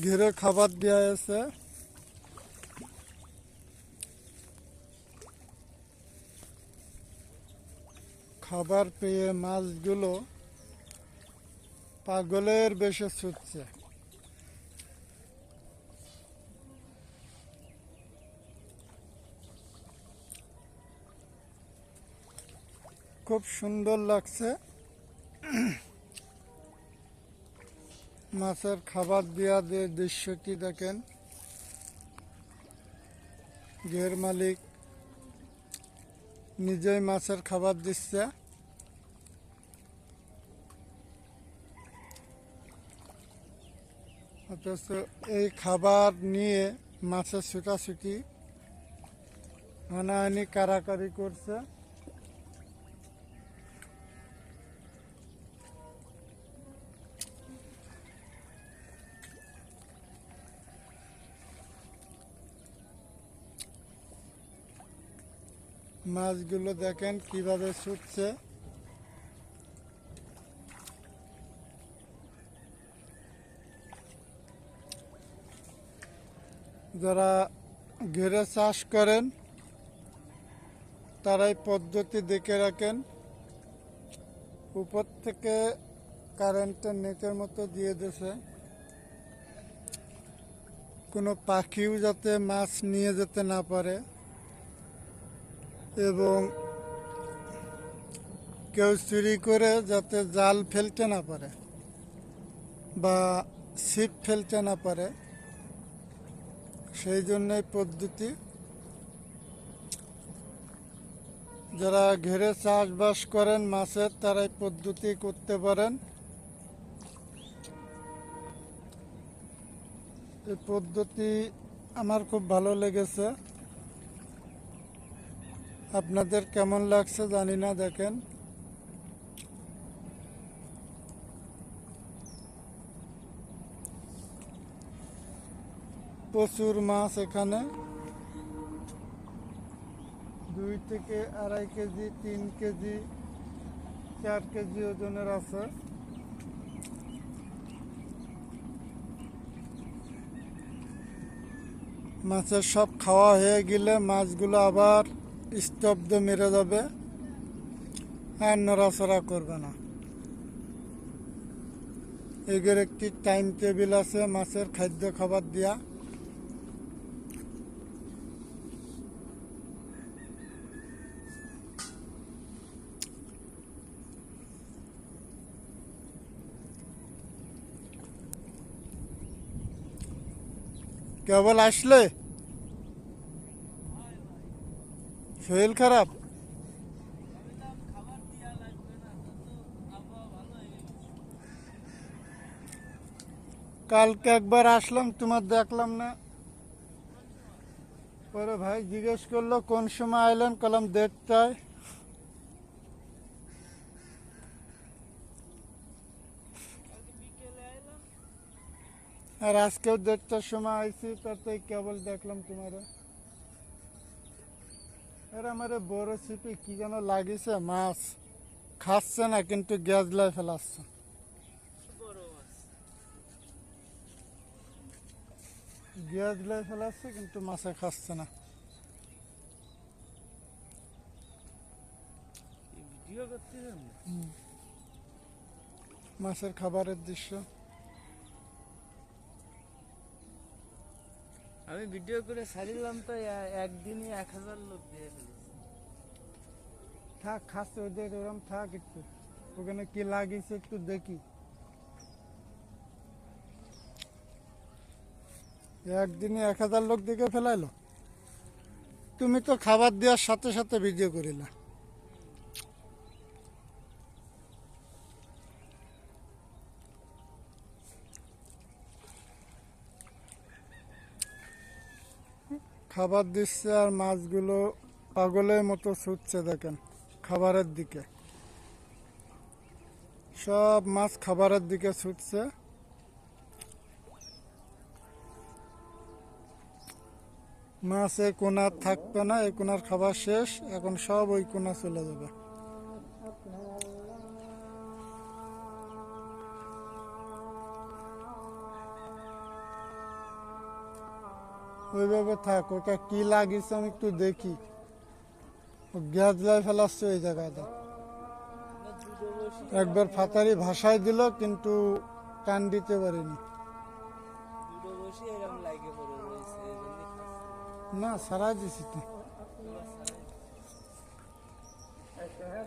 ঘিরে খাবার দেওয়া আছে। খাবার পেয়ে মাছগুলো পাগলের বেশে ছুটছে। খুব সুন্দর লাগছে। মাছের খাবার দেওয়া যে দৃশ্যটি দেখেন, ঘের মালিক নিজেই মাছের খাবার দিচ্ছে। অথচ এই খাবার নিয়ে মাছের ছুটাছুটি হানাহানি কারাকারি করছে। মাছগুলো দেখেন কিভাবে ছুটছে। যারা ঘেরে চাষ করেন তারাই পদ্ধতি দেখে রাখেন। উপর থেকে কারেন্টের নেটের মতো দিয়ে দিয়েছে, কোনো পাখিও যাতে মাছ নিয়ে যেতে না পারে এবং কেউ চুরি করে যাতে জাল ফেলতে না পারে বা ছিপ ফেলতে না পারে, সেই জন্যই পদ্ধতি। যারা ঘেরে চাষবাস করেন মাছের, তারাই পদ্ধতি করতে পারেন। এই পদ্ধতি আমার খুব ভালো লেগেছে। আপনাদের কেমন লাগছে জানি না। দেখেন প্রচুর মাছ এখানে, 2 থেকে 2.5 কেজি, 3 কেজি, 4 কেজি ওজনের আছে। মাছের সব খাওয়া হয়ে গেলে মাছগুলো আবার স্তব্ধ মেরে যাবে, আর নড়াচড়া করবে না। এদের একটি টাইম টেবিল আছে মাছের খাদ্য খাবার দেওয়া। কেবল আসলে শরীর খারাপ, কালকে একবার আসলাম তোমার দেখলাম না। পরে ভাই জিজ্ঞেস করলো কোন সময় আইলেন, কলাম 1:30টায়। আর আজকেও 1:30টার সময় আইছি, তাতে কেবল দেখলাম তোমার। এর আমার বড় ছিপে কি যেন লাগিয়েছে, মাছ খাচ্ছে না কিন্তু গ্যাস লাই ফেলাচ্ছে। গ্যাস লাই ফেলাচ্ছে কিন্তু মাছে খাচ্ছে না। মাছের খাবারের দৃশ্য আমি ভিডিও করে ছাড়িলাম তো একদিনই 1000 লোক দিয়ে ফেলেছে। থাক, খাচ্ছে ওদের ওরম থাক, একটু ওখানে কি লাগিয়েছে একটু দেখি। একদিনে 1000 লোক দেখে ফেলাইলো। তুমি তো খাবার দেওয়ার সাথে সাথে ভিডিও করিলা। খাবার দিচ্ছে আর মাছগুলো পাগলের মতো ছুটছে দেখেন খাবারের দিকে। সব মাছ খাবারের দিকে ছুটছে। মাছ এই কোনা থাকবে না, এই কোনার খাবার শেষ, এখন সব ওই কোনা চলে যাবে। ওইভাবে থাক, ওটা কি লাগিয়েছে আমি একটু দেখি। ও গ্যাস লাই ফেলাচ্ছে ওই জায়গাটা। না, দুটো বসি একবার ফাতারি ভাষায় দিল কিন্তু কান দিতে পারিনি। দুটো বসি এরকম লাগে পড়ে রয়েছে, এই জন্যই খাচ্ছে না, সারাই দিছি তো। এবার ছাড়াই